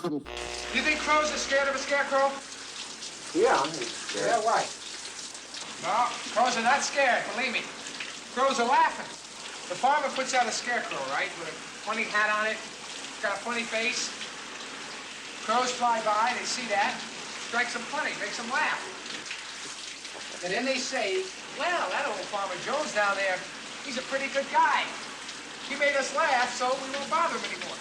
You think crows are scared of a scarecrow? Yeah, I'm scared. Yeah, why? No, crows are not scared, believe me. Crows are laughing. The farmer puts out a scarecrow, right, with a funny hat on it, got a funny face. Crows fly by, they see that, strikes them funny, makes them laugh. And then they say, well, that old Farmer Jones down there, he's a pretty good guy. He made us laugh, so we won't bother him anymore.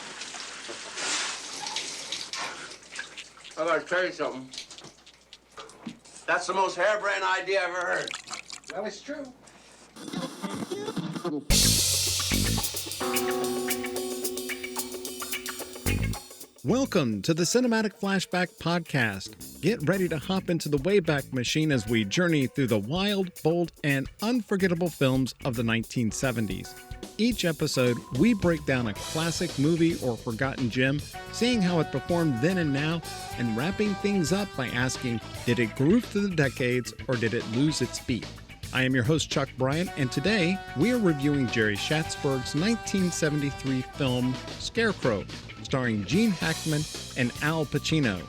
I gotta tell you something. That's the most harebrained idea I've ever heard. Well, it's true. Welcome to the Cinematic Flashback Podcast. Get ready to hop into the Wayback Machine as we journey through the wild, bold, and unforgettable films of the 1970s. Each episode, we break down a classic movie or forgotten gem, seeing how it performed then and now, and wrapping things up by asking, did it groove through the decades or did it lose its beat? I am your host, Chuck Bryant, and today we are reviewing Jerry Schatzberg's 1973 film, Scarecrow, starring Gene Hackman and Al Pacino.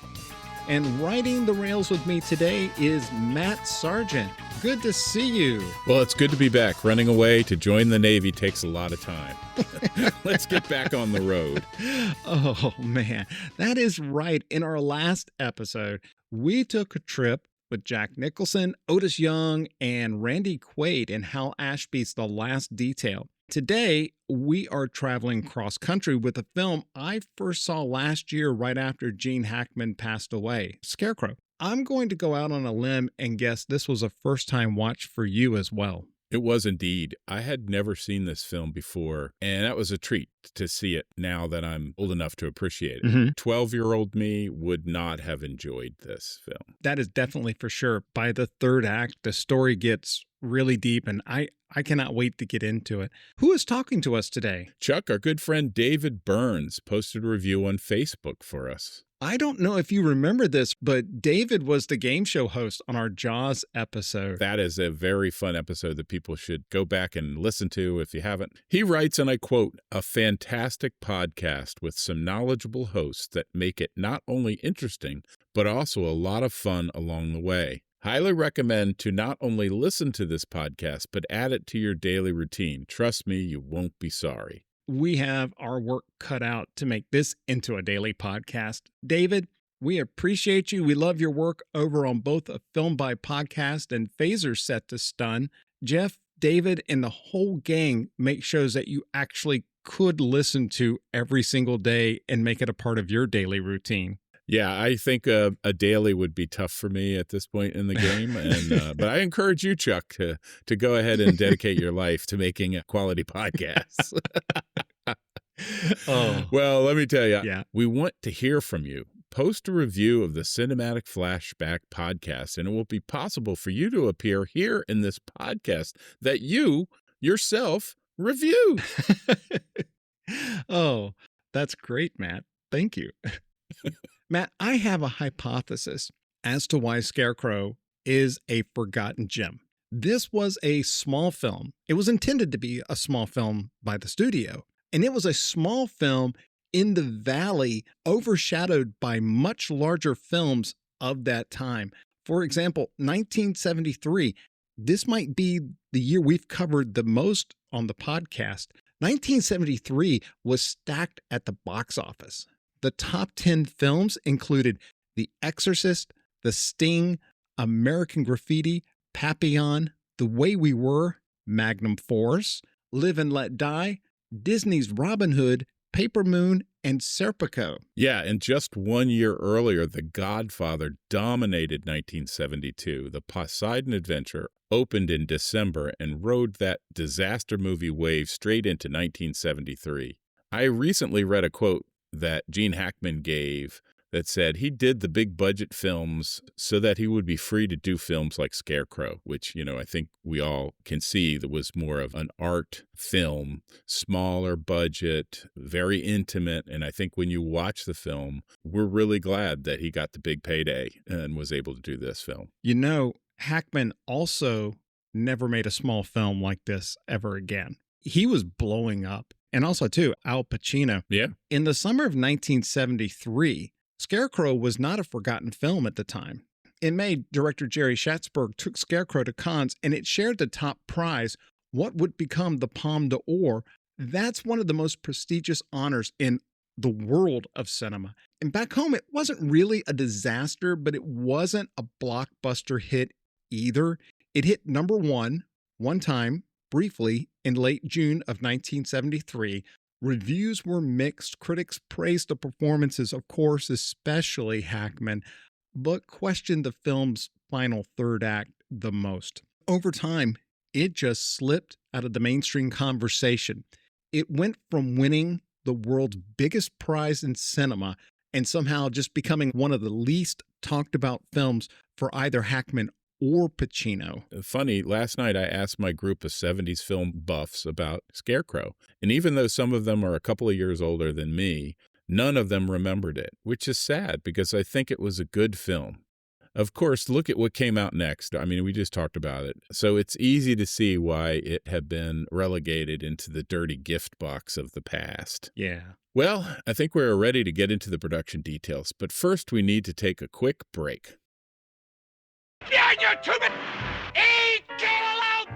And riding the rails with me today is Matt Sargent. Good to see you. Well, it's good to be back. Running away to join the Navy takes a lot of time. Let's get back on the road. Oh, man. That is right. In our last episode, we took a trip with Jack Nicholson, Otis Young, and Randy Quaid in Hal Ashby's The Last Detail. Today, we are traveling cross-country with a film I first saw last year right after Gene Hackman passed away, Scarecrow. I'm going to go out on a limb and guess this was a first-time watch for you as well. It was indeed. I had never seen this film before, and that was a treat to see it now that I'm old enough to appreciate it. 12-year-old me would not have enjoyed this film. That is definitely for sure. By the third act, the story gets really deep, and I cannot wait to get into it. Who is talking to us today? Chuck, our good friend David Burns posted a review on Facebook for us. I don't know if you remember this, but David was the game show host on our Jaws episode. That is a very fun episode that people should go back and listen to if you haven't. He writes, and I quote, "A fantastic podcast with some knowledgeable hosts that make it not only interesting, but also a lot of fun along the way. Highly recommend to not only listen to this podcast, but add it to your daily routine. Trust me, you won't be sorry." We have our work cut out to make this into a daily podcast. David, we appreciate you. We love your work over on both a Film by Podcast and Phaser Set to Stun. Jeff, David, and the whole gang make shows that you actually could listen to every single day and make it a part of your daily routine. Yeah, I think a daily would be tough for me at this point in the game, and but I encourage you, Chuck, to go ahead and dedicate your life to making quality podcasts. Well, let me tell you, we want to hear from you. Post a review of the Cinematic Flashback Podcast, and it will be possible for you to appear here in this podcast that you yourself reviewed. Oh, that's great, Matt. Thank you. Matt, I have a hypothesis as to why Scarecrow is a forgotten gem. This was a small film. It was intended to be a small film by the studio, and it was a small film in the valley overshadowed by much larger films of that time. For example, 1973, this might be the year we've covered the most on the podcast. 1973 was stacked at the box office. The top 10 films included The Exorcist, The Sting, American Graffiti, Papillon, The Way We Were, Magnum Force, Live and Let Die, Disney's Robin Hood, Paper Moon, and Serpico. Yeah, and just 1 year earlier, The Godfather dominated 1972. The Poseidon Adventure opened in December and rode that disaster movie wave straight into 1973. I recently read a quote that Gene Hackman gave that said he did the big budget films so that he would be free to do films like Scarecrow, which, I think we all can see that was more of an art film, smaller budget, very intimate. And I think when you watch the film, we're really glad that he got the big payday and was able to do this film. Hackman also never made a small film like this ever again. He was blowing up. And also, too, Al Pacino. Yeah. In the summer of 1973, Scarecrow was not a forgotten film at the time. In May, director Jerry Schatzberg took Scarecrow to Cannes, and it shared the top prize, what would become the Palme d'Or. That's one of the most prestigious honors in the world of cinema. And back home, it wasn't really a disaster, but it wasn't a blockbuster hit either. It hit number one time, briefly, in late June of 1973. Reviews were mixed. Critics praised the performances, of course, especially Hackman, but questioned the film's final third act the most. Over time, it just slipped out of the mainstream conversation. It went from winning the world's biggest prize in cinema and somehow just becoming one of the least talked about films for either Hackman or Pacino. Funny, last night I asked my group of 70s film buffs about Scarecrow, and even though some of them are a couple of years older than me, none of them remembered it, which is sad because I think it was a good film. Of course, look at what came out next. I mean, we just talked about it. So it's easy to see why it had been relegated into the dirty gift box of the past. Yeah. Well, I think we're ready to get into the production details, but first we need to take a quick break. Behind your tubing! Eat cantaloupe!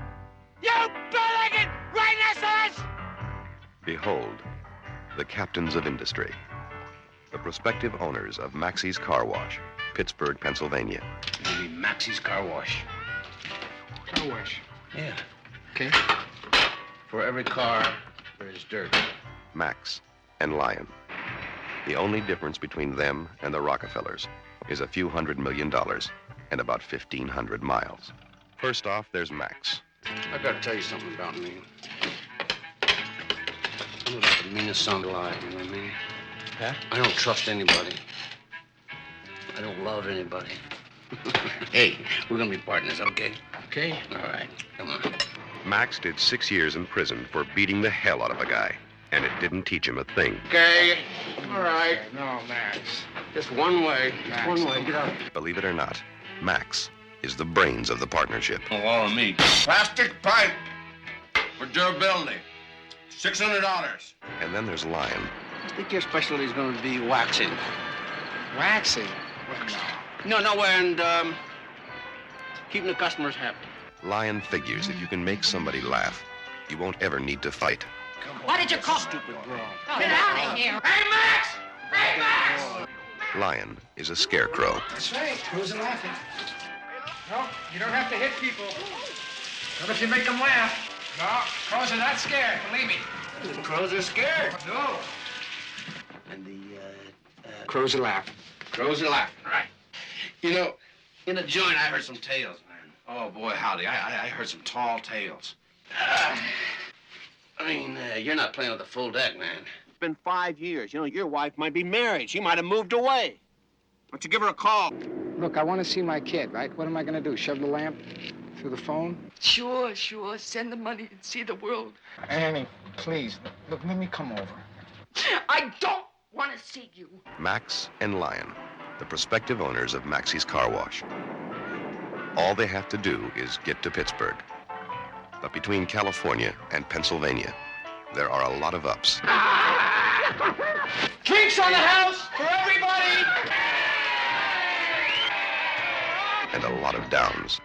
You big-legged rhinoceros! Behold, the captains of industry, the prospective owners of Maxie's Car Wash, Pittsburgh, Pennsylvania. Maybe Maxie's Car Wash. Car wash. Yeah. Okay. For every car, there is dirt. Max and Lion. The only difference between them and the Rockefellers is a few $100 million and about 1,500 miles. First off, there's Max. I gotta tell you something about me. I'm about the meanest son alive, you know what I mean? Yeah? I don't trust anybody. I don't love anybody. Hey, we're gonna be partners, okay? Okay. All right, come on. Max did 6 years in prison for beating the hell out of a guy, and it didn't teach him a thing. Okay, all right. No, Max. Just one way. Max. One way, get out. Believe it or not, Max is the brains of the partnership. All of me. Plastic pipe for durability. $600. And then there's Lion. I think your specialty is going to be waxing. Waxing? No. No, and keeping the customers happy. Lion figures if you can make somebody laugh, you won't ever need to fight. Why did you call? Stupid girl. Get out of here! Hey, Max! Hey, Max! Lion is a scarecrow. That's right. Who's laughing? No, you don't have to hit people. Not if you make them laugh. No, crows are not scared, believe me. The crows are scared. No. And the Crows are laughing. crows are laughing, right? You know, in the joint, I heard some tales, man. Oh, boy, howdy. I heard some tall tales. You're not playing with a full deck, man. It's been 5 years. You know, your wife might be married. She might have moved away. Why don't you give her a call? Look, I want to see my kid, right? What am I going to do, shove the lamp through the phone? Sure. Send the money and see the world. Annie, please, look, let me come over. I don't want to see you. Max and Lion, the prospective owners of Maxie's Car Wash. All they have to do is get to Pittsburgh. But between California and Pennsylvania, there are a lot of ups Drinks on the house for everybody! and a lot of downs.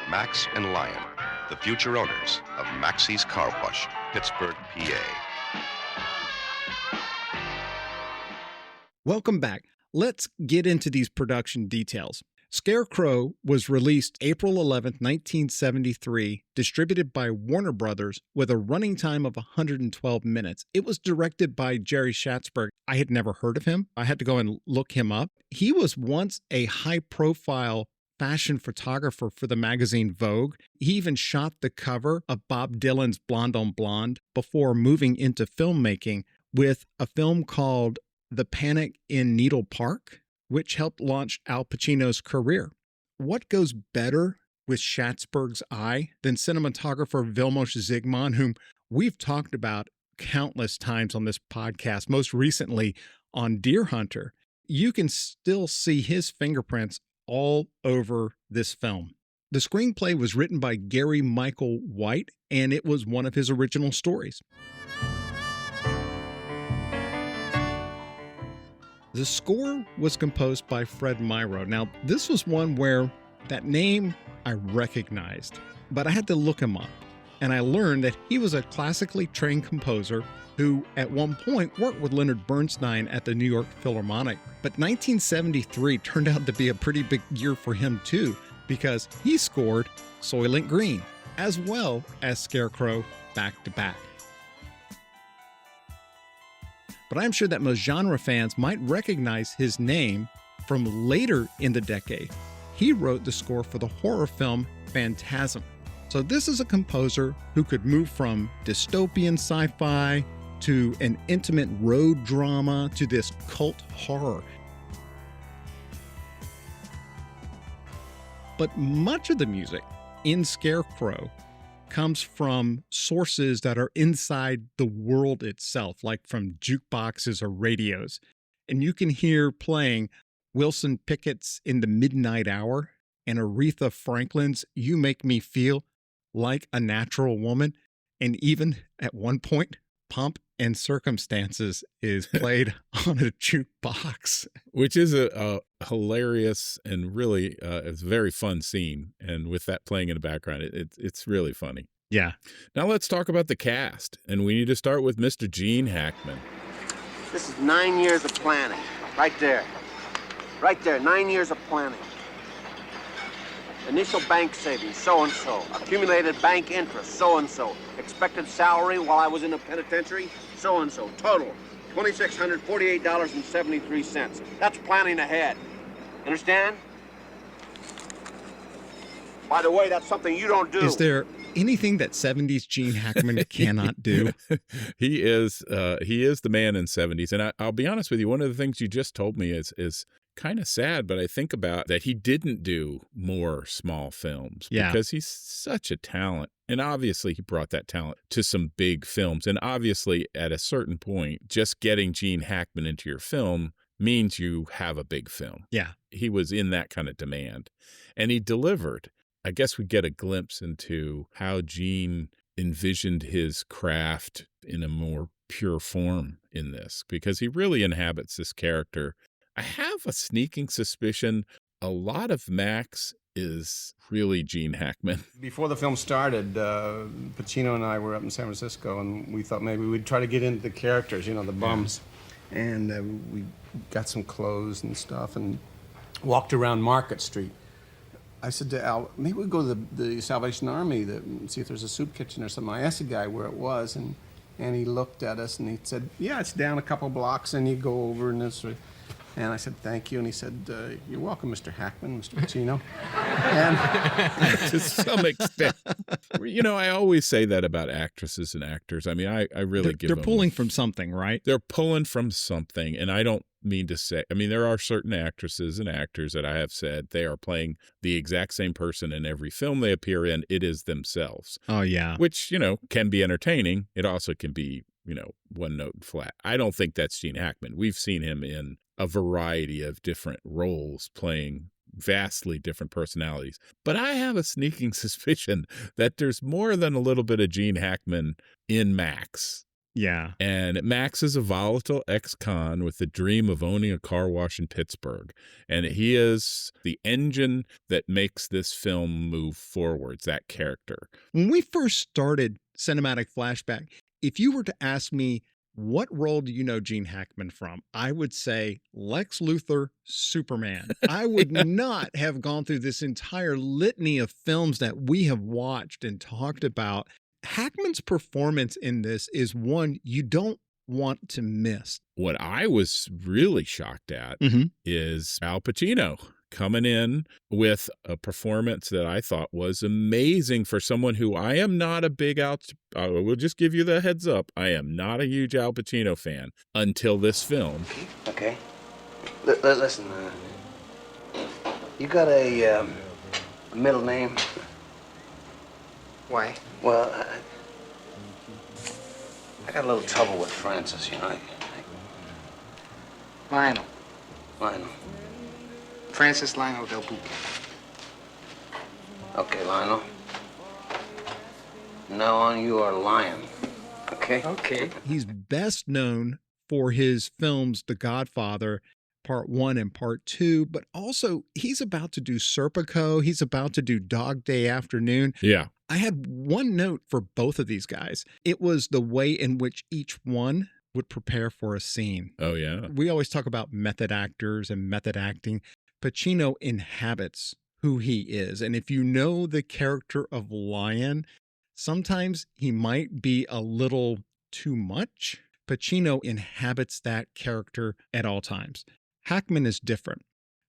Max and Lion, the future owners of Maxie's Car Wash, Pittsburgh, PA. Welcome back. Let's get into these production details. Scarecrow was released April 11, 1973, distributed by Warner Brothers with a running time of 112 minutes. It was directed by Jerry Schatzberg. I had never heard of him. I had to go and look him up. He was once a high-profile fashion photographer for the magazine Vogue. He even shot the cover of Bob Dylan's Blonde on Blonde before moving into filmmaking with a film called The Panic in Needle Park, which helped launch Al Pacino's career. What goes better with Schatzberg's eye than cinematographer Vilmos Zsigmond, whom we've talked about countless times on this podcast, most recently on Deer Hunter? You can still see his fingerprints all over this film. The screenplay was written by Gary Michael White, and it was one of his original stories. The score was composed by Fred Myrow. Now, this was one where that name I recognized, but I had to look him up. And I learned that he was a classically trained composer who at one point worked with Leonard Bernstein at the New York Philharmonic. But 1973 turned out to be a pretty big year for him too, because he scored Soylent Green, as well as Scarecrow back to back. But I'm sure that most genre fans might recognize his name from later in the decade. He wrote the score for the horror film Phantasm. So this is a composer who could move from dystopian sci-fi to an intimate road drama to this cult horror. But much of the music in Scarecrow comes from sources that are inside the world itself, like from jukeboxes or radios. And you can hear playing Wilson Pickett's In the Midnight Hour and Aretha Franklin's You Make Me Feel Like a Natural Woman. And even at one point, Pomp and Circumstances is played on a jukebox. Which is a hilarious and really it's a very fun scene. And with that playing in the background, it's really funny. Yeah. Now let's talk about the cast. And we need to start with Mr. Gene Hackman. This is 9 years of planning. Right there. Right there, 9 years of planning. Initial bank savings, so-and-so. Accumulated bank interest, so-and-so. Expected salary while I was in the penitentiary, so-and-so. Total, $2,648.73. That's planning ahead. Understand? By the way, that's something you don't do. Is there anything that 70s Gene Hackman cannot do? He is the man in 70s. And I'll be honest with you, one of the things you just told me is kind of sad, but I think about that he didn't do more small films because he's such a talent. And obviously he brought that talent to some big films. And obviously at a certain point, just getting Gene Hackman into your film means you have a big film. Yeah. He was in that kind of demand and he delivered. I guess we get a glimpse into how Gene envisioned his craft in a more pure form in this, because he really inhabits this character. I have a sneaking suspicion a lot of Max is really Gene Hackman. Before the film started, Pacino and I were up in San Francisco, and we thought maybe we'd try to get into the characters, the bums. And we got some clothes and stuff and walked around Market Street. I said to Al, maybe we go to the Salvation Army and see if there's a soup kitchen or something. I asked the guy where it was, and he looked at us and he said, yeah, it's down a couple blocks, and you go over and this. And I said, thank you. And he said, you're welcome, Mr. Hackman, Mr. Pacino. And to some extent. I always say that about actresses and actors. I mean, I really give them. They're pulling from something, right? They're pulling from something. And I don't mean to say, there are certain actresses and actors that I have said they are playing the exact same person in every film they appear in. It is themselves. Oh, yeah. Which, can be entertaining. It also can be, one note and flat. I don't think that's Gene Hackman. We've seen him in a variety of different roles playing vastly different personalities. But I have a sneaking suspicion that there's more than a little bit of Gene Hackman in Max. Yeah. And Max is a volatile ex-con with the dream of owning a car wash in Pittsburgh. And he is the engine that makes this film move forwards, that character. When we first started Cinematic Flashback, if you were to ask me, what role do you know Gene Hackman from? I would say Lex Luthor, Superman. I would not have gone through this entire litany of films that we have watched and talked about. Hackman's performance in this is one you don't want to miss. What I was really shocked at is Al Pacino coming in with a performance that I thought was amazing for someone who I am not a big I will just give you the heads up. I am not a huge Al Pacino fan until this film. Okay. Listen, you got a middle name? Why? Well, I got a little trouble with Francis, Lionel. Lionel. Francis Lionel Del Buque. Okay, Lionel. Now on, you are Lion. Okay? Okay. He's best known for his films The Godfather part 1 and part 2, but also he's about to do Serpico. He's about to do Dog Day Afternoon. Yeah. I had one note for both of these guys. It was the way in which each one would prepare for a scene. Oh, yeah. We always talk about method actors and method acting. Pacino inhabits who he is. And if you know the character of Lion, sometimes he might be a little too much. Pacino inhabits that character at all times. Hackman is different.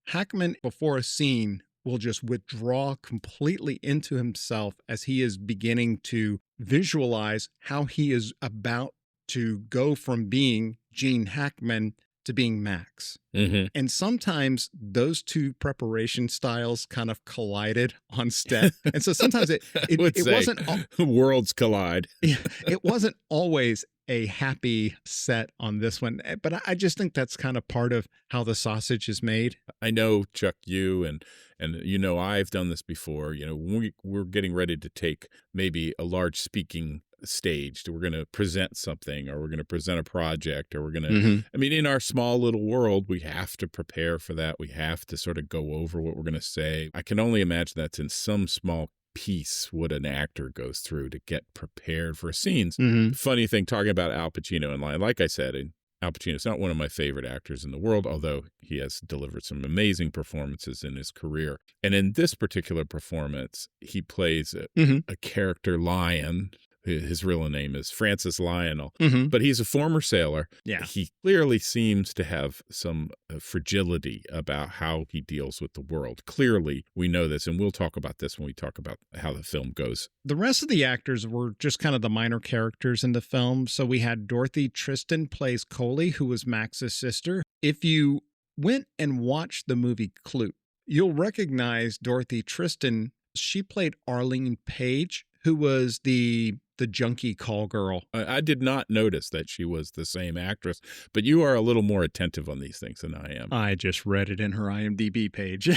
Hackman, before a scene, will just withdraw completely into himself as he is beginning to visualize how he is about to go from being Gene Hackman to being Max. Mm-hmm. And sometimes those two preparation styles kind of collided on set. And so sometimes it wasn't worlds collide. It wasn't always a happy set on this one, but I just think that's kind of part of how the sausage is made. I know, Chuck, you and you know, I've done this before. You know, when we're getting ready to take maybe a large speaking stage, we're going to present something, or we're going to present a project, or we're going to, I mean, in our small little world, we have to prepare for that. We have to sort of go over what we're going to say. I can only imagine that's in some small piece what an actor goes through to get prepared for scenes. Funny thing, talking about Al Pacino in Lion, like I said, Al Pacino is not one of my favorite actors in the world, although he has delivered some amazing performances in his career. And in this particular performance, he plays a character, Lion. His real name is Francis Lionel, but he's a former sailor. Yeah. He clearly seems to have some fragility about how he deals with the world. Clearly, we know this, and we'll talk about this when we talk about how the film goes. The rest of the actors were just kind of the minor characters in the film. So we had Dorothy Tristan plays Coley, who was Max's sister. If you went and watched the movie Clute, you'll recognize Dorothy Tristan. She played Arlene Page, who was the junkie call girl. I did not notice that she was the same actress, but you are a little more attentive on these things than I am. I just read it in her IMDb page.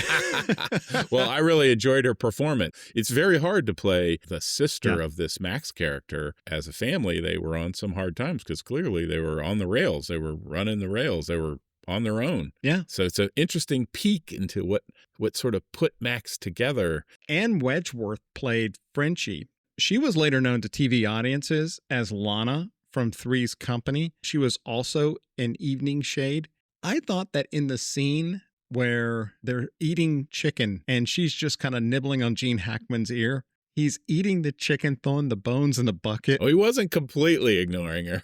Well, I really enjoyed her performance. It's very hard to play the sister of this Max character. As a family, they were on some hard times because clearly they were on the rails. They were running the rails. They were on their own. Yeah. So it's an interesting peek into what sort of put Max together. Anne Wedgeworth played Frenchie. She was later known to TV audiences as Lana from Three's Company. She was also in Evening Shade. I thought that in the scene where they're eating chicken and she's just kind of nibbling on Gene Hackman's ear, he's eating the chicken, throwing the bones in the bucket. Oh, he wasn't completely ignoring her.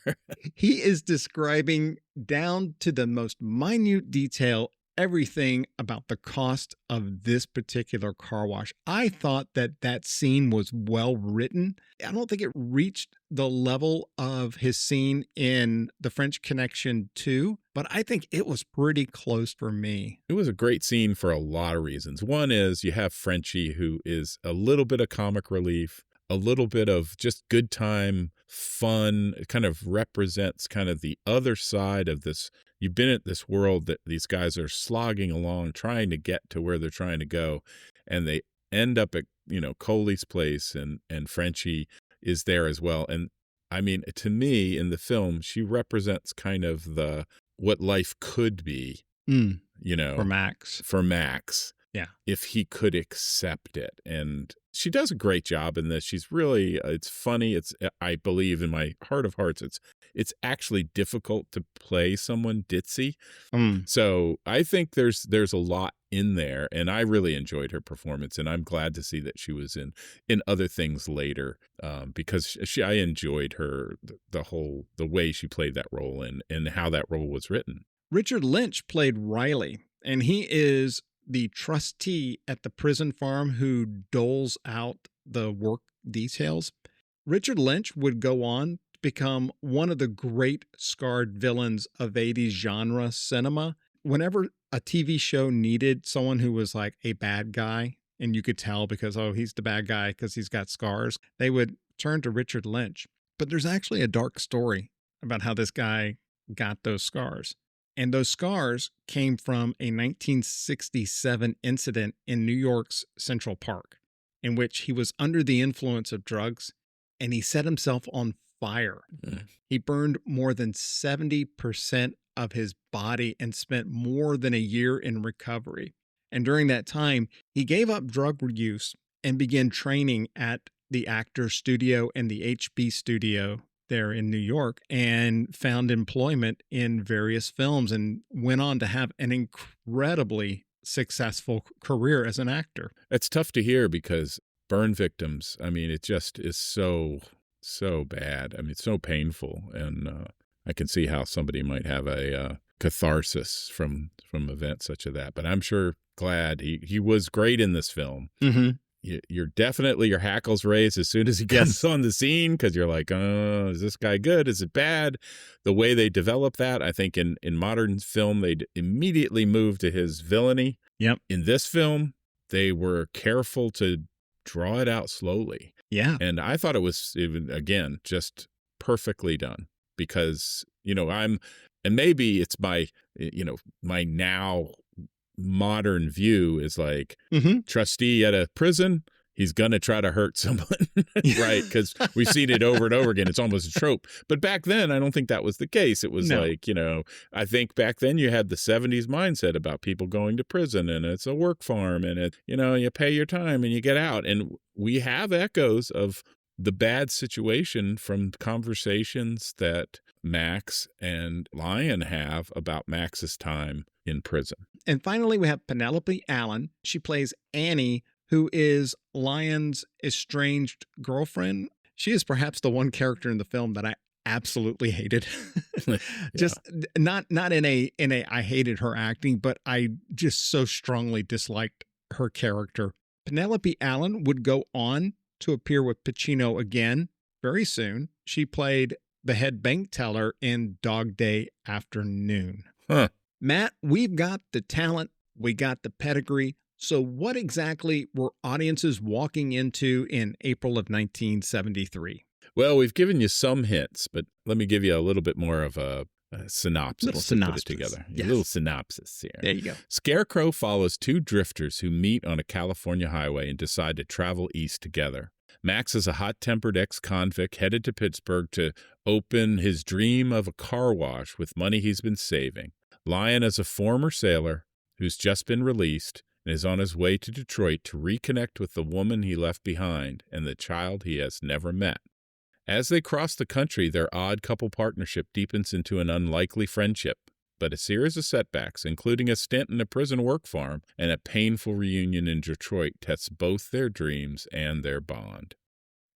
He is describing down to the most minute detail everything about the cost of this particular car wash. I thought that scene was well written. I don't think it reached the level of his scene in The French Connection 2, but I think it was pretty close for me. It was a great scene for a lot of reasons. One is you have Frenchie, who is a little bit of comic relief, a little bit of just good time, fun. It kind of represents kind of the other side of this. You've been at this world that these guys are slogging along, trying to get to where they're trying to go. And they end up at, Coley's place, and Frenchie is there as well. And I mean, to me in the film, she represents kind of what life could be, For Max. For Max. Yeah. If he could accept it. And she does a great job in this. She's really, it's funny. I believe in my heart of hearts, it's actually difficult to play someone ditzy. So I think there's a lot in there, and I really enjoyed her performance, and I'm glad to see that she was in other things later, because I enjoyed her, the way she played that role and how that role was written. Richard Lynch played Riley, and he is the trustee at the prison farm who doles out the work details. Richard Lynch would go on to become one of the great scarred villains of 80s genre cinema. Whenever a TV show needed someone who was like a bad guy, and you could tell because, he's the bad guy because he's got scars, they would turn to Richard Lynch. But there's actually a dark story about how this guy got those scars. And those scars came from a 1967 incident in New York's Central Park, in which he was under the influence of drugs, and he set himself on fire. Mm. He burned more than 70% of his body and spent more than a year in recovery. And during that time, he gave up drug use and began training at the Actors Studio and the HB Studio there in New York, and found employment in various films and went on to have an incredibly successful career as an actor. It's tough to hear because burn victims, I mean, it just is so bad. I mean, it's so painful. And I can see how somebody might have a catharsis from events such as that. But I'm sure glad he was great in this film. Mm-hmm. You're definitely, your hackles raised as soon as he comes on the scene, because you're like, oh, is this guy good? Is it bad? The way they develop that, I think in modern film, they'd immediately move to his villainy. Yep. In this film, they were careful to draw it out slowly. Yeah. And I thought it was, even again, just perfectly done, because, and maybe it's my now modern view is like, trustee at a prison, he's gonna try to hurt someone, right? Because we've seen it over and over again. It's almost a trope. But back then, I don't think that was the case. It was like, I think back then you had the 70s mindset about people going to prison, and it's a work farm, and it, you pay your time and you get out. And we have echoes of the bad situation from conversations that Max and Lion have about Max's time in prison. And finally, we have Penelope Allen. She plays Annie, who is Lion's estranged girlfriend. She is perhaps the one character in the film that I absolutely hated. Just not in a I hated her acting, but I just so strongly disliked her character. Penelope Allen would go on to appear with Pacino again very soon. She played the head bank teller in Dog Day Afternoon. Huh. Matt, we've got the talent, we got the pedigree. So what exactly were audiences walking into in April of 1973? Well, we've given you some hints, but let me give you a little bit more of a synopsis. Little synopsis. Put it together. Yes. A little synopsis here. There you go. Scarecrow follows two drifters who meet on a California highway and decide to travel east together. Max is a hot-tempered ex-convict headed to Pittsburgh to open his dream of a car wash with money he's been saving. Lion is a former sailor who's just been released and is on his way to Detroit to reconnect with the woman he left behind and the child he has never met. As they cross the country, their odd couple partnership deepens into an unlikely friendship, but a series of setbacks, including a stint in a prison work farm and a painful reunion in Detroit, tests both their dreams and their bond.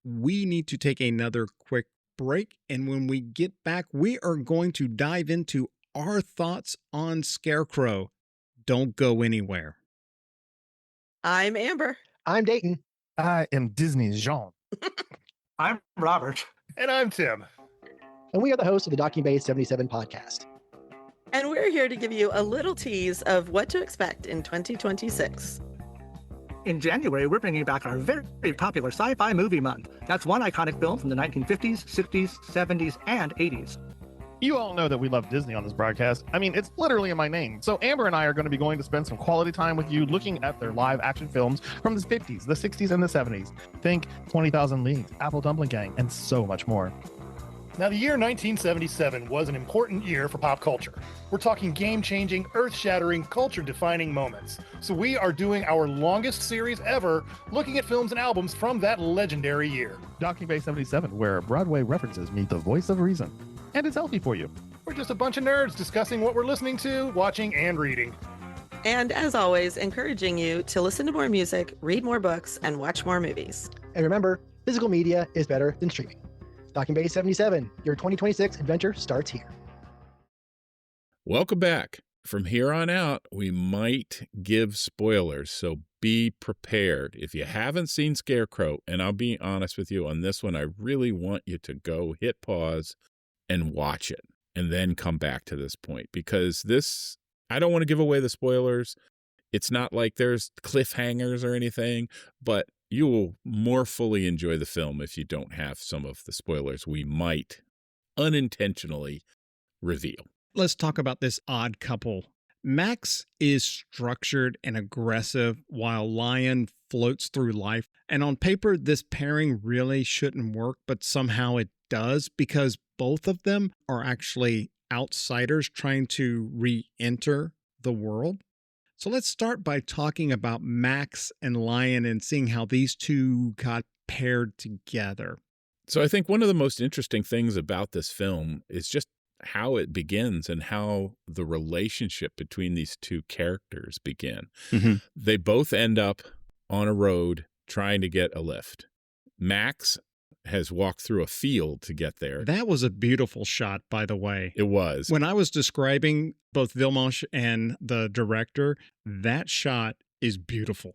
We need to take another quick break, and when we get back, we are going to dive into our thoughts on Scarecrow. Don't go anywhere. I'm Amber. I'm Dayton. I am Disney's Jean. I'm Robert. And I'm Tim. And we are the hosts of the Docking Bay 77 podcast. And we're here to give you a little tease of what to expect in 2026. In January, we're bringing back our very popular Sci-Fi Movie Month. That's one iconic film from the 1950s, 60s, 70s, and 80s. You all know that we love Disney on this broadcast. I mean, it's literally in my name. So Amber and I are going to be going to spend some quality time with you looking at their live action films from the 50s, the 60s, and the 70s. Think 20,000 Leagues, Apple Dumpling Gang, and so much more. Now, the year 1977 was an important year for pop culture. We're talking game-changing, earth-shattering, culture-defining moments. So we are doing our longest series ever, looking at films and albums from that legendary year. Docking Bay 77, where Broadway references meet the voice of reason. And it's healthy for you. We're just a bunch of nerds discussing what we're listening to, watching, and reading. And as always, encouraging you to listen to more music, read more books, and watch more movies. And remember, physical media is better than streaming. Docking Bay 77, your 2026 adventure starts here. Welcome back. From here on out, we might give spoilers, so be prepared. If you haven't seen Scarecrow, and I'll be honest with you on this one, I really want you to go hit pause and watch it, and then come back to this point, because this, I don't want to give away the spoilers. It's not like there's cliffhangers or anything, but you will more fully enjoy the film if you don't have some of the spoilers we might unintentionally reveal. Let's talk about this odd couple. Max is structured and aggressive while Lion floats through life. And on paper, this pairing really shouldn't work, but somehow it does because both of them are actually outsiders trying to re-enter the world. So let's start by talking about Max and Lion and seeing how these two got paired together. So I think one of the most interesting things about this film is just how it begins and how the relationship between these two characters begin. Mm-hmm. They both end up on a road trying to get a lift. Max has walked through a field to get there. That was a beautiful shot, by the way. It was. When I was describing both Vilmos and the director, that shot is beautiful.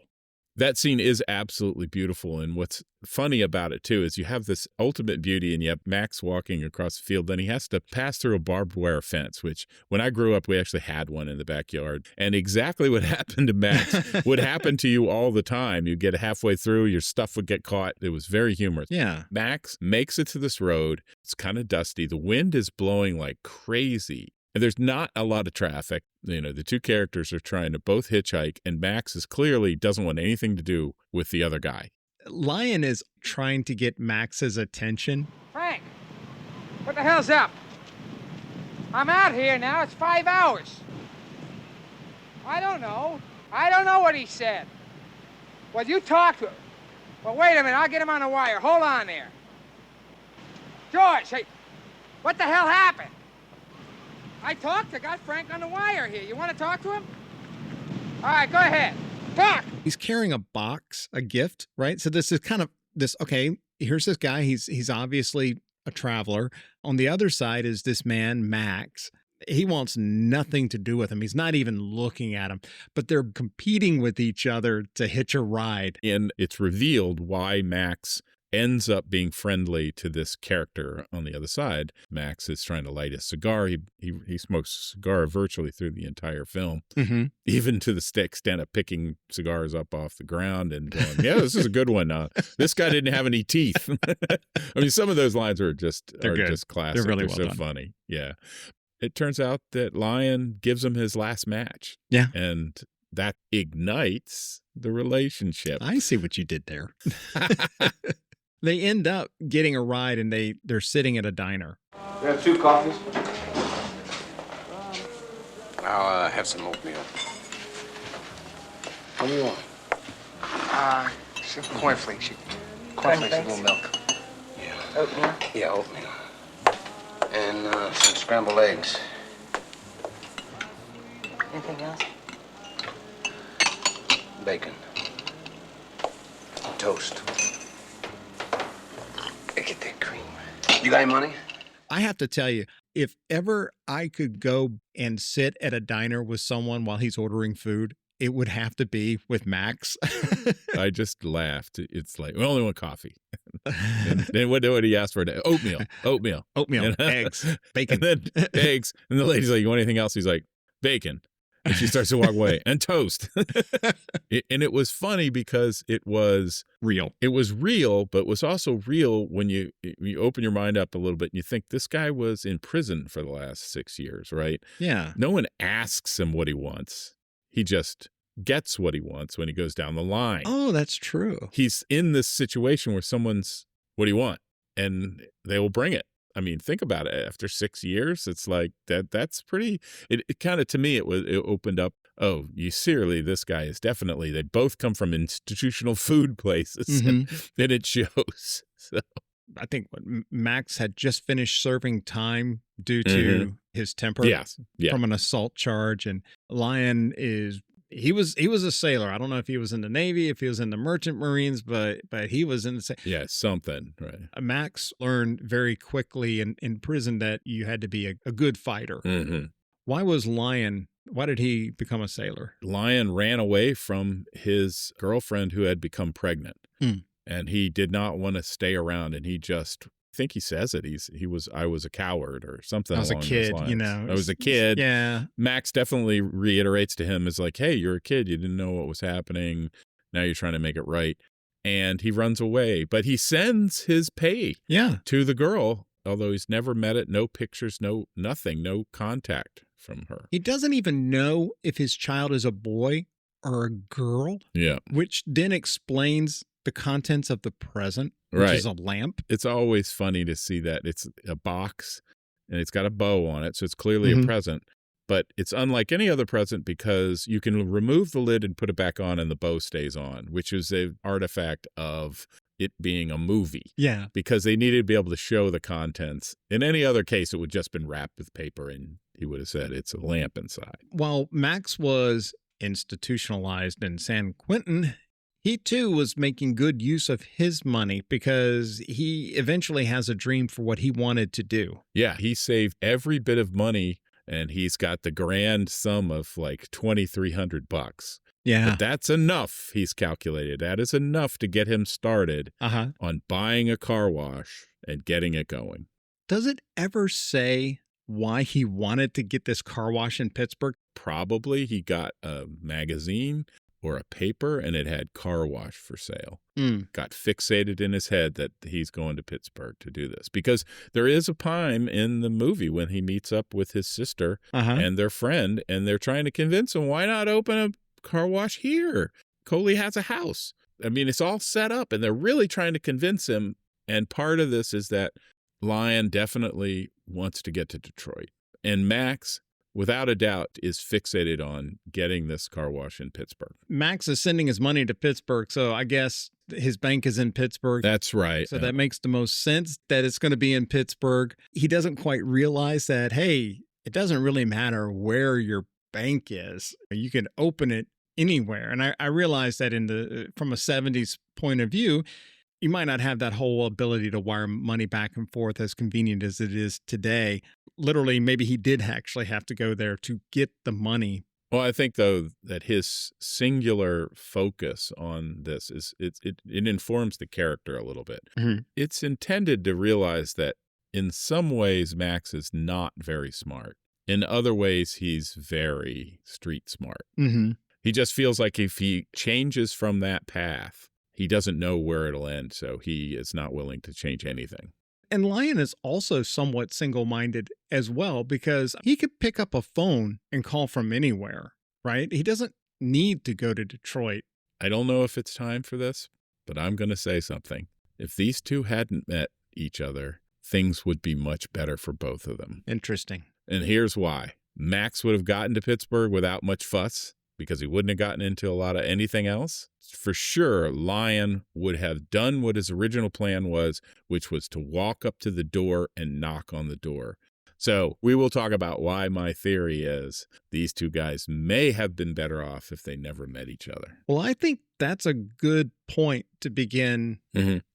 That scene is absolutely beautiful. And what's funny about it, too, is you have this ultimate beauty and you have Max walking across the field. Then he has to pass through a barbed wire fence, which when I grew up, we actually had one in the backyard. And exactly what happened to Max would happen to you all the time. You'd get halfway through, your stuff would get caught. It was very humorous. Yeah. Max makes it to this road. It's kind of dusty. The wind is blowing like crazy. And there's not a lot of traffic. You know, the two characters are trying to both hitchhike, and Max is clearly doesn't want anything to do with the other guy. Lion is trying to get Max's attention. Frank, what the hell's up? I'm out here now. It's 5 hours. I don't know. I don't know what he said. Well, you talk to him. Well, wait a minute. I'll get him on the wire. Hold on there. George, hey, what the hell happened? I got Frank on the wire here. You want to talk to him? All right, go ahead. Talk. He's carrying a box, a gift, right? So this is kind of this, okay, here's this guy. He's obviously a traveler. On the other side is this man, Max. He wants nothing to do with him. He's not even looking at him, but they're competing with each other to hitch a ride. And it's revealed why Max ends up being friendly to this character on the other side. Max is trying to light a cigar. He smokes a cigar virtually through the entire film, even to the extent of picking cigars up off the ground and going, yeah, this is a good one. This guy didn't have any teeth. I mean, some of those lines are just classic. They're really They're well so done. funny. Yeah. It turns out that Lion gives him his last match. Yeah. And that ignites the relationship. I see what you did there. They end up getting a ride and they're sitting at a diner. You have 2 coffees? I'll have some oatmeal. What do you want? Some cornflakes. Cornflakes and a little milk. Yeah. Oatmeal? Yeah, oatmeal. And some scrambled eggs. Anything else? Bacon. Toast. Get that cream. You got any money? I have to tell you, if ever I could go and sit at a diner with someone while he's ordering food, it would have to be with Max. I just laughed. It's like, we only want coffee. And then what did he ask for? Oatmeal. And, eggs, bacon. And then eggs. And the lady's like, you want anything else? He's like, bacon. And she starts to walk away. And toast. And it was funny because it was real. It was real, but it was also real when you open your mind up a little bit and you think this guy was in prison for the last 6 years, right? Yeah. No one asks him what he wants. He just gets what he wants when he goes down the line. Oh, that's true. He's in this situation where someone's, what do you want? And they will bring it. I mean, think about it. After 6 years, it's like that's pretty, it kind of, to me, it opened up. Oh, you seriously, this guy is definitely, they both come from institutional food places and it shows. So I think Max had just finished serving time due to his temper from an assault charge. And Lion he was a sailor. I don't know if he was in the Navy, if he was in the Merchant Marines, but he was in the something, right? Max learned very quickly in prison that you had to be a good fighter. Why did he become a sailor? Lion ran away from his girlfriend who had become pregnant. And he did not want to stay around, and he just, I think he says it. I was a coward or something. I was a kid, I was a kid. Yeah. Max definitely reiterates to him, is like, hey, you're a kid. You didn't know what was happening. Now you're trying to make it right. And he runs away, but he sends his pay to the girl, although he's never met it. No pictures, no nothing, no contact from her. He doesn't even know if his child is a boy or a girl. Yeah. Which then explains the contents of the present, which Right. is a lamp. It's always funny to see that it's a box and it's got a bow on it, so it's clearly a present. But it's unlike any other present because you can remove the lid and put it back on and the bow stays on, which is an artifact of it being a movie. Yeah. Because they needed to be able to show the contents. In any other case, it would just been wrapped with paper and he would have said it's a lamp inside. While Max was institutionalized in San Quentin, he too was making good use of his money because he eventually has a dream for what he wanted to do. Yeah, he saved every bit of money and he's got the grand sum of like $2,300. Yeah. But that's enough, he's calculated. That is enough to get him started on buying a car wash and getting it going. Does it ever say why he wanted to get this car wash in Pittsburgh? Probably he got a magazine or a paper and it had car wash for sale. Got fixated in his head that he's going to Pittsburgh to do this. Because there is a time in the movie when he meets up with his sister and their friend, and they're trying to convince him, why not open a car wash here? Coley has a house. I mean, it's all set up, and they're really trying to convince him. And part of this is that Lion definitely wants to get to Detroit. And Max, without a doubt, is fixated on getting this car wash in Pittsburgh. Max is sending his money to Pittsburgh, so I guess his bank is in Pittsburgh. That's right. So that makes the most sense that it's going to be in Pittsburgh. He doesn't quite realize that, hey, it doesn't really matter where your bank is. You can open it anywhere. And I realize that from a 70s point of view, you might not have that whole ability to wire money back and forth as convenient as it is today. Literally, maybe he did actually have to go there to get the money. Well, I think, though, that his singular focus on this it informs the character a little bit. It's intended to realize that in some ways, Max is not very smart. In other ways, he's very street smart. He just feels like if he changes from that path, he doesn't know where it'll end, so he is not willing to change anything. And Lion is also somewhat single-minded as well because he could pick up a phone and call from anywhere, right? He doesn't need to go to Detroit. I don't know if it's time for this, but I'm going to say something. If these two hadn't met each other, things would be much better for both of them. Interesting. And here's why. Max would have gotten to Pittsburgh without much fuss because he wouldn't have gotten into a lot of anything else. For sure, Lion would have done what his original plan was, which was to walk up to the door and knock on the door. So we will talk about why my theory is these two guys may have been better off if they never met each other. Well, I think that's a good point to begin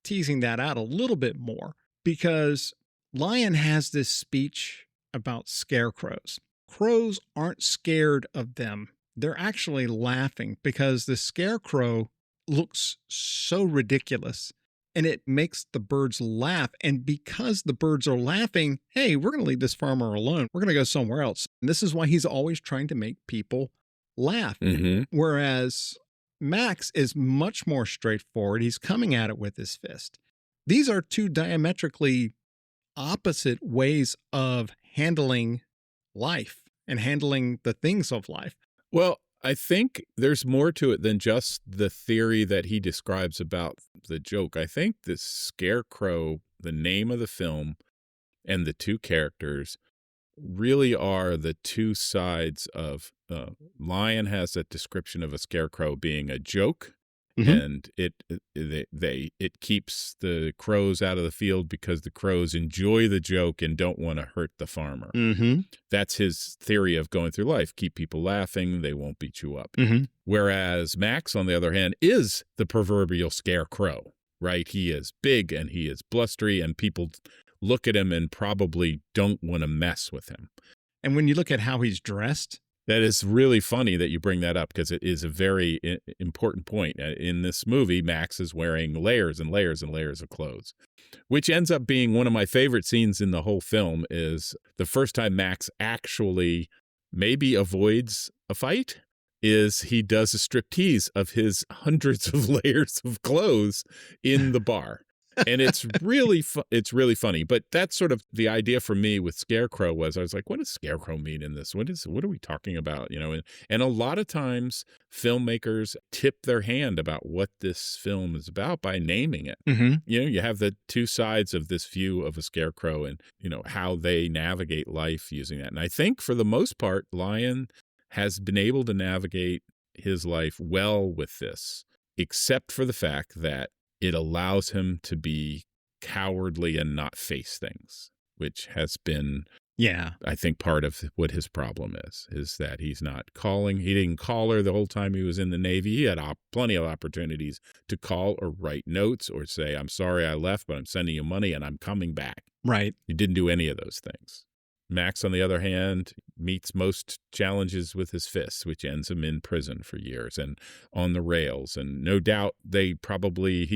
teasing that out a little bit more because Lion has this speech about scarecrows. Crows aren't scared of them. They're actually laughing because the scarecrow looks so ridiculous and it makes the birds laugh. And because the birds are laughing, hey, we're going to leave this farmer alone. We're going to go somewhere else. And this is why he's always trying to make people laugh. Whereas Max is much more straightforward. He's coming at it with his fist. These are two diametrically opposite ways of handling life and handling the things of life. Well, I think there's more to it than just the theory that he describes about the joke. I think the Scarecrow, the name of the film, and the two characters really are the two sides of Lion has that description of a scarecrow being a joke. And it keeps the crows out of the field because the crows enjoy the joke and don't want to hurt the farmer. That's his theory of going through life. Keep people laughing. They won't beat you up. Whereas Max, on the other hand, is the proverbial scarecrow, right? He is big and he is blustery and people look at him and probably don't want to mess with him. And when you look at how he's dressed, that is really funny that you bring that up because it is a very important point. In this movie, Max is wearing layers and layers and layers of clothes, which ends up being one of my favorite scenes in the whole film is the first time Max actually maybe avoids a fight is he does a striptease of his hundreds of layers of clothes in the bar. And it's really funny. But that's sort of the idea for me with Scarecrow was I was like, what does Scarecrow mean in this? What are we talking about? You know, and a lot of times filmmakers tip their hand about what this film is about by naming it. Mm-hmm. You know, you have the two sides of this view of a scarecrow and, you know, how they navigate life using that. And I think for the most part, Lion has been able to navigate his life well with this, except for the fact that it allows him to be cowardly and not face things, which has been, I think, part of what his problem is that he's not calling. He didn't call her the whole time he was in the Navy. He had plenty of opportunities to call or write notes or say, I'm sorry I left, but I'm sending you money and I'm coming back. Right. He didn't do any of those things. Max, on the other hand, meets most challenges with his fists, which ends him in prison for years and on the rails. And no doubt he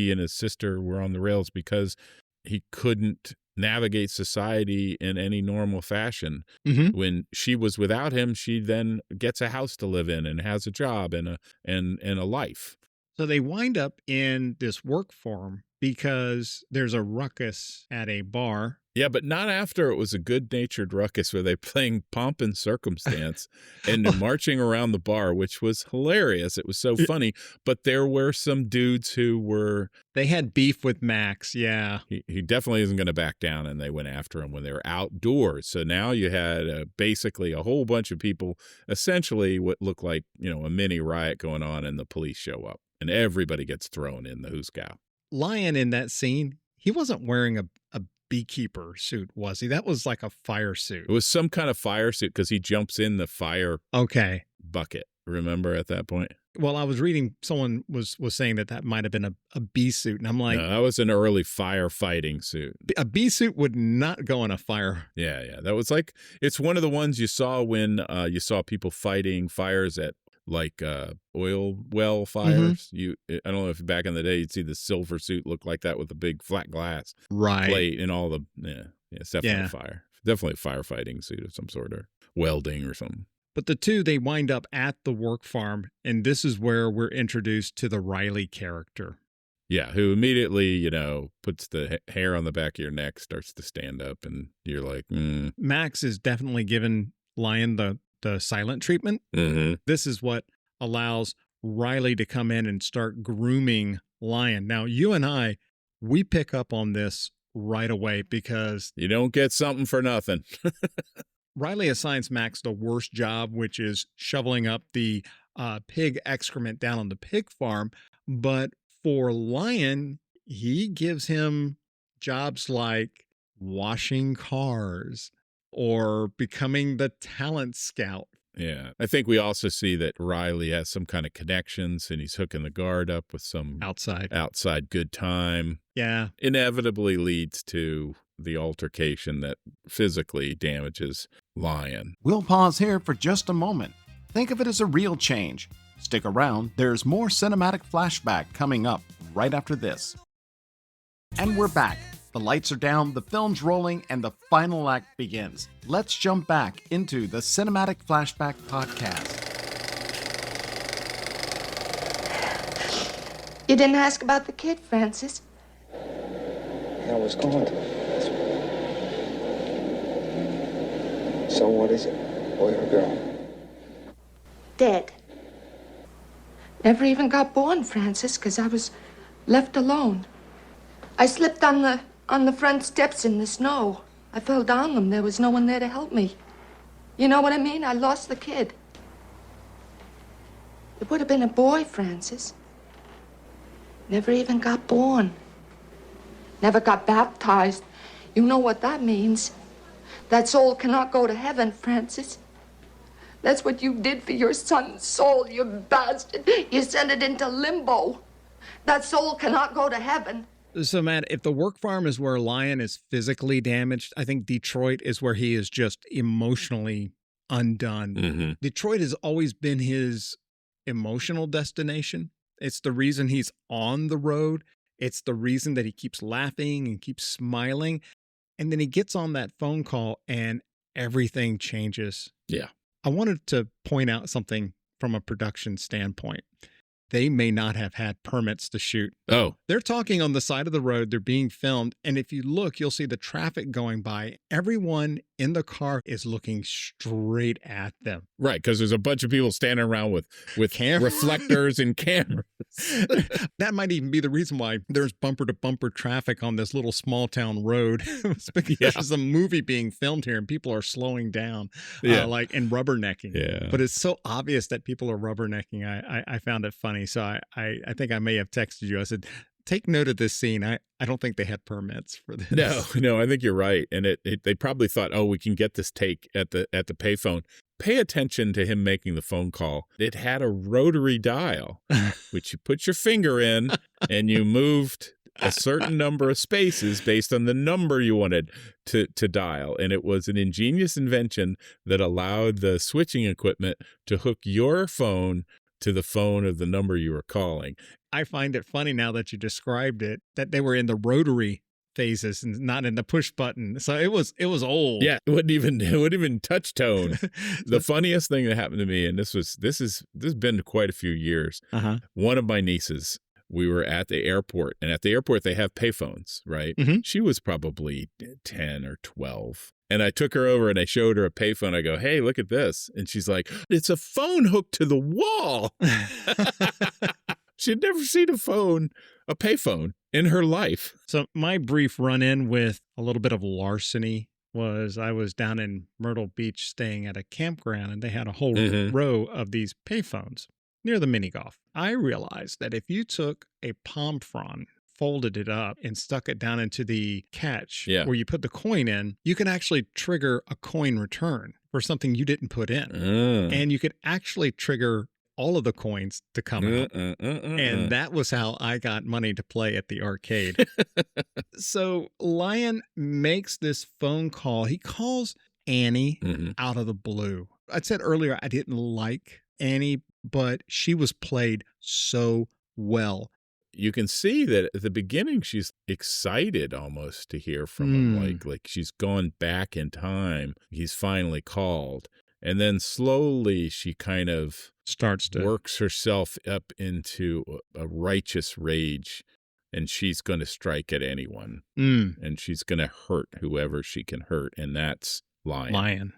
and his sister were on the rails because he couldn't navigate society in any normal fashion. Mm-hmm. When she was without him, she then gets a house to live in and has a job and a life. So they wind up in this work farm because there's a ruckus at a bar. Yeah, but not after it was a good-natured ruckus where they're playing Pomp and Circumstance and marching around the bar, which was hilarious. It was so funny. But there were some dudes they had beef with Max, yeah. He definitely isn't going to back down, and they went after him when they were outdoors. So now you had basically a whole bunch of people, essentially what looked like, you know, a mini riot going on, and the police show up. And everybody gets thrown in the hoosegow. Lion in that scene, he wasn't wearing a beekeeper suit, was he? That was like a fire suit. It was some kind of fire suit because he jumps in the fire bucket. Remember at that point? Well, I was reading someone was saying that might have been a bee suit. And I'm like, no, that was an early firefighting suit. A bee suit would not go in a fire. Yeah. That was like, it's one of the ones you saw when you saw people fighting fires at like oil well fires. Mm-hmm. I don't know if back in the day you'd see the silver suit look like that with a big flat glass plate and all the it's definitely a fire. Definitely a firefighting suit of some sort or welding or something. But the two, they wind up at the work farm, and this is where we're introduced to the Riley character. Yeah, who immediately, you know, puts the hair on the back of your neck, starts to stand up, and you're like, Max is definitely giving Lion the silent treatment. Mm-hmm. This is what allows Riley to come in and start grooming Lion. Now, you and I, we pick up on this right away because you don't get something for nothing. Riley assigns Max the worst job, which is shoveling up the pig excrement down on the pig farm. But for Lion, he gives him jobs like washing cars or becoming the talent scout. Yeah. I think we also see that Riley has some kind of connections and he's hooking the guard up with some outside good time. Yeah. Inevitably leads to the altercation that physically damages Lion. We'll pause here for just a moment. Think of it as a real change. Stick around, there's more Cinematic Flashback coming up right after this. And we're back. The lights are down, the film's rolling, and the final act begins. Let's jump back into the Cinematic Flashback Podcast. You didn't ask about the kid, Francis. I was going to. So what is it, boy or girl? Dead. Never even got born, Francis, because I was left alone. I slipped on the front steps in the snow. I fell down them. There was no one there to help me. You know what I mean? I lost the kid. It would have been a boy, Francis. Never even got born. Never got baptized. You know what that means. That soul cannot go to heaven, Francis. That's what you did for your son's soul, you bastard. You sent it into limbo. That soul cannot go to heaven. So, Matt, if the work farm is where Lion is physically damaged, I think Detroit is where he is just emotionally undone. Mm-hmm. Detroit has always been his emotional destination. It's the reason he's on the road. It's the reason that he keeps laughing and keeps smiling. And then he gets on that phone call and everything changes. Yeah. I wanted to point out something from a production standpoint. they may not have had permits to shoot. Oh. They're talking on the side of the road. They're being filmed. And if you look, you'll see the traffic going by. Everyone in the car is looking straight at them. Right, because there's a bunch of people standing around with reflectors and cameras. That might even be the reason why there's bumper-to-bumper traffic on this little small-town road. It's because there's a movie being filmed here and people are slowing down and rubbernecking. Yeah. But it's so obvious that people are rubbernecking. I found it funny. So I think I may have texted you. I said, take note of this scene. I don't think they had permits for this. No, I think you're right. And they probably thought, we can get this take at the payphone. Pay attention to him making the phone call. It had a rotary dial, which you put your finger in and you moved a certain number of spaces based on the number you wanted to dial. And it was an ingenious invention that allowed the switching equipment to hook your phone to the phone of the number you were calling. I find it funny now that you described it, that they were in the rotary phases and not in the push button. So it was old. Yeah, it wouldn't even touch tone. The funniest thing that happened to me, and this has been quite a few years. One of my nieces, we were at the airport, and at the airport they have payphones, right? Mm-hmm. She was probably 10 or 12. And I took her over and I showed her a payphone. I go, hey, look at this. And she's like, it's a phone hooked to the wall. She'd never seen a payphone in her life. So my brief run-in with a little bit of larceny was I was down in Myrtle Beach staying at a campground, and they had a whole row of these payphones near the mini golf. I realized that if you took a palm frond, folded it up, and stuck it down into the catch where you put the coin in, you can actually trigger a coin return for something you didn't put in. And you could actually trigger all of the coins to come out. And that was how I got money to play at the arcade. So Lion makes this phone call. He calls Annie out of the blue. I said earlier I didn't like Annie, but she was played so well. You can see that at the beginning she's excited almost to hear from him, like she's gone back in time. He's finally called. And then slowly she kind of starts to works herself up into a righteous rage, and she's going to strike at anyone. And she's going to hurt whoever she can hurt, and that's Lion.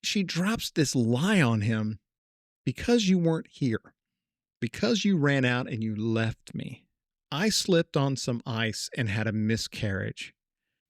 She drops this lie on him. Because you weren't here, because you ran out and you left me, I slipped on some ice and had a miscarriage.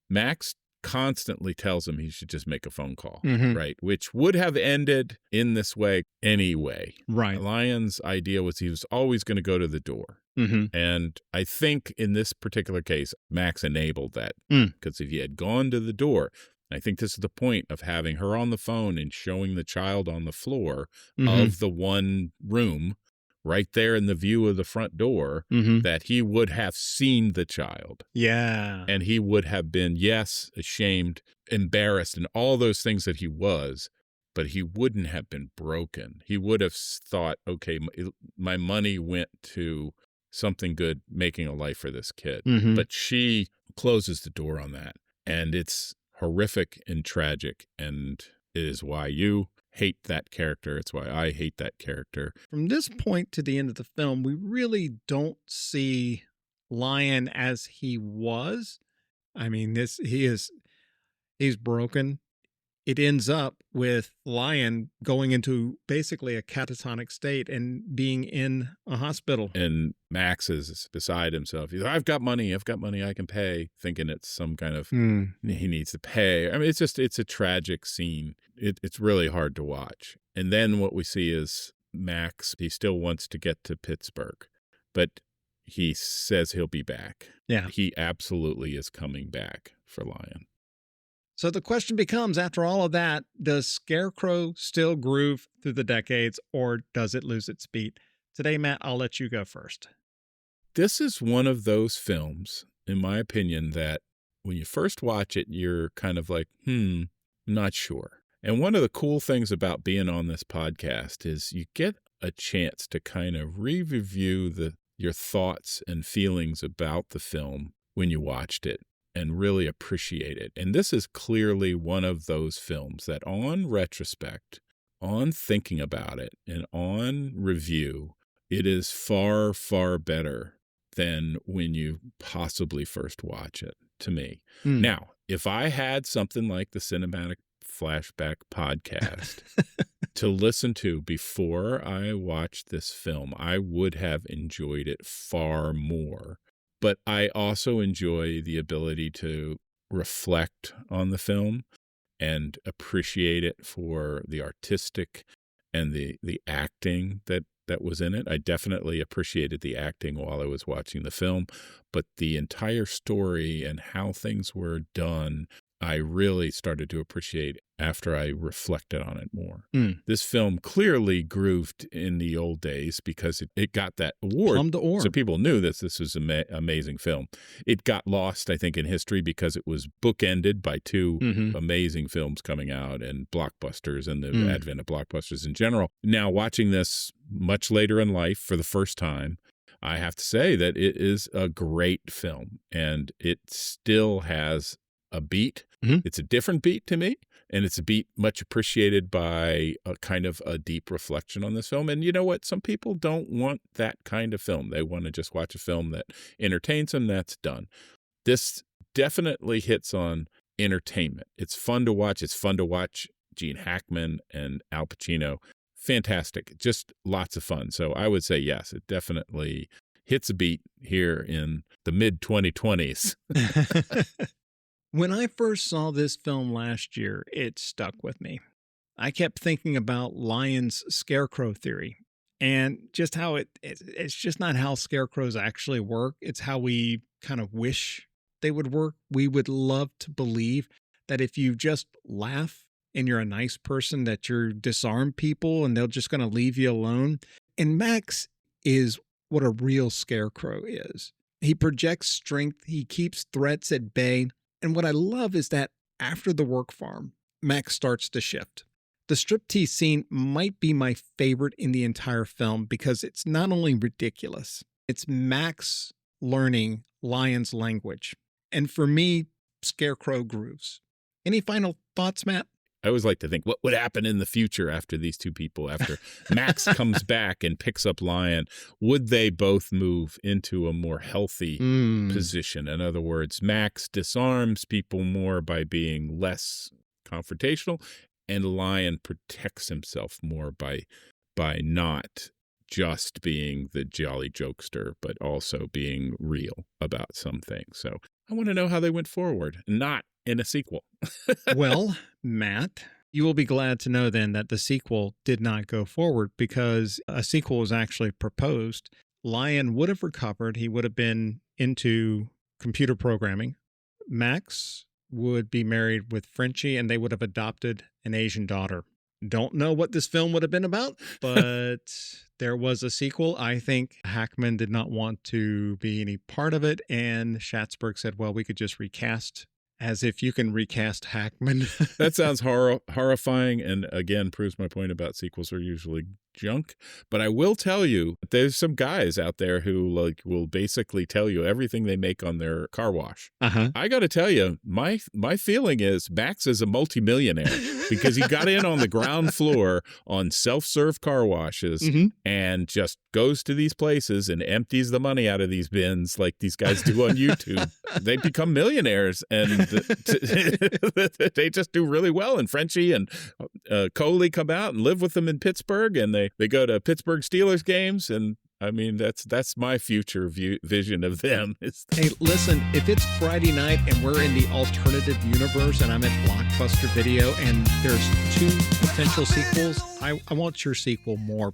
Max constantly tells him he should just make a phone call, right? Which would have ended in this way anyway. Right. Lion's idea was he was always going to go to the door. And I think in this particular case, Max enabled that, because if he had gone to the door, I think this is the point of having her on the phone and showing the child on the floor of the one room right there in the view of the front door, that he would have seen the child. Yeah. And he would have been, yes, ashamed, embarrassed, and all those things that he was, but he wouldn't have been broken. He would have thought, okay, my money went to something good, making a life for this kid. But she closes the door on that. And it's horrific and tragic, and it is why you hate that character. It's why I hate that character. From this point to the end of the film, we really don't see Lion as he was. I mean, he's broken. It ends up with Lion going into basically a catatonic state and being in a hospital. And Max is beside himself. He's like, I've got money I can pay, thinking it's some kind of, he needs to pay. I mean, it's a tragic scene. It's really hard to watch. And then what we see is Max, he still wants to get to Pittsburgh, but he says he'll be back. Yeah. He absolutely is coming back for Lion. So the question becomes, after all of that, does Scarecrow still groove through the decades, or does it lose its beat? Today, Matt, I'll let you go first. This is one of those films, in my opinion, that when you first watch it, you're kind of like, not sure. And one of the cool things about being on this podcast is you get a chance to kind of re-review your thoughts and feelings about the film when you watched it, and really appreciate it. And this is clearly one of those films that on retrospect, on thinking about it, and on review, It is far, far better than when you possibly first watch it, to me. Now, if I had something like the Cinematic Flashback Podcast to listen to before I watched this film, I would have enjoyed it far more. But I also enjoy the ability to reflect on the film and appreciate it for the artistic and the acting that was in it. I definitely appreciated the acting while I was watching the film, but the entire story and how things were done, I really started to appreciate after I reflected on it more. This film clearly grooved in the old days because it got that award. Plum to orb. So people knew that this was an amazing film. It got lost, I think, in history because it was bookended by two amazing films coming out and blockbusters and the advent of blockbusters in general. Now, watching this much later in life for the first time, I have to say that it is a great film, and it still has a beat. It's a different beat to me, and it's a beat much appreciated by a kind of a deep reflection on this film. And you know what? Some people don't want that kind of film. They want to just watch a film that entertains them. That's done. This definitely hits on entertainment. It's fun to watch. It's fun to watch Gene Hackman and Al Pacino. Fantastic. Just lots of fun. So I would say, yes, it definitely hits a beat here in the mid-2020s. When I first saw this film last year, it stuck with me. I kept thinking about Lyon's Scarecrow theory and just how it's just not how scarecrows actually work. It's how we kind of wish they would work. We would love to believe that if you just laugh and you're a nice person, that you're disarm people and they're just going to leave you alone. And Max is what a real scarecrow is. He projects strength. He keeps threats at bay. And what I love is that after the work farm, Max starts to shift. The striptease scene might be my favorite in the entire film because it's not only ridiculous, it's Max learning Lyon's language. And for me, Scarecrow grooves. Any final thoughts, Matt? I always like to think, what would happen in the future after these two people, after Max comes back and picks up Lyon? Would they both move into a more healthy position? In other words, Max disarms people more by being less confrontational, and Lyon protects himself more by not just being the jolly jokester, but also being real about some things. So I want to know how they went forward, not in a sequel. Well, Matt, you will be glad to know then that the sequel did not go forward because a sequel was actually proposed. Lyon would have recovered. He would have been into computer programming. Max would be married with Frenchie, and they would have adopted an Asian daughter. Don't know what this film would have been about, but there was a sequel. I think Hackman did not want to be any part of it, and Schatzberg said, well, we could just recast. As if you can recast Hackman. That sounds horrifying, and again proves my point about sequels are usually junk. But I will tell you, there's some guys out there who will basically tell you everything they make on their car wash. I got to tell you, my feeling is Max is a multimillionaire because he got in on the ground floor on self-serve car washes and just goes to these places and empties the money out of these bins like these guys do on YouTube. They become millionaires, and they just do really well. And Frenchie and Coley come out and live with them in Pittsburgh, and they go to Pittsburgh Steelers games. And I mean, that's my future vision of them. Hey, listen, if it's Friday night and we're in the alternative universe and I'm at Blockbuster Video and there's 2 potential sequels, I want your sequel more.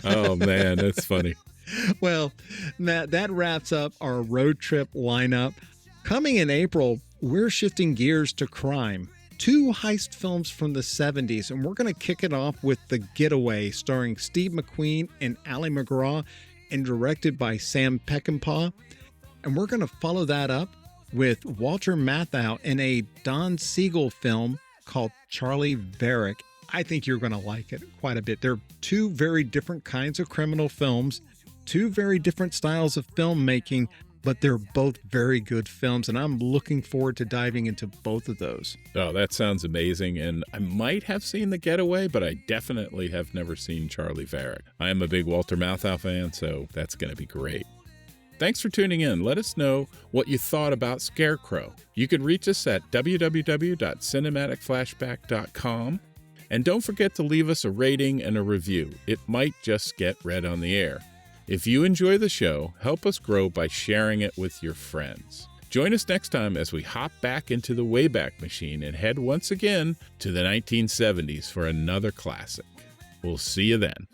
Oh, man, that's funny. Well, Matt, that wraps up our road trip lineup. Coming in April, we're shifting gears to crime. 2 heist films from the 70s, and we're going to kick it off with The Getaway, starring Steve McQueen and Ali MacGraw, and directed by Sam Peckinpah. And we're going to follow that up with Walter Matthau in a Don Siegel film called Charlie Varick. I think you're going to like it quite a bit. They're 2 very different kinds of criminal films, 2 very different styles of filmmaking, but they're both very good films, and I'm looking forward to diving into both of those. Oh, that sounds amazing, and I might have seen The Getaway, but I definitely have never seen Charlie Varick. I am a big Walter Matthau fan, so that's going to be great. Thanks for tuning in. Let us know what you thought about Scarecrow. You can reach us at www.cinematicflashback.com. And don't forget to leave us a rating and a review. It might just get read on the air. If you enjoy the show, help us grow by sharing it with your friends. Join us next time as we hop back into the Wayback Machine and head once again to the 1970s for another classic. We'll see you then.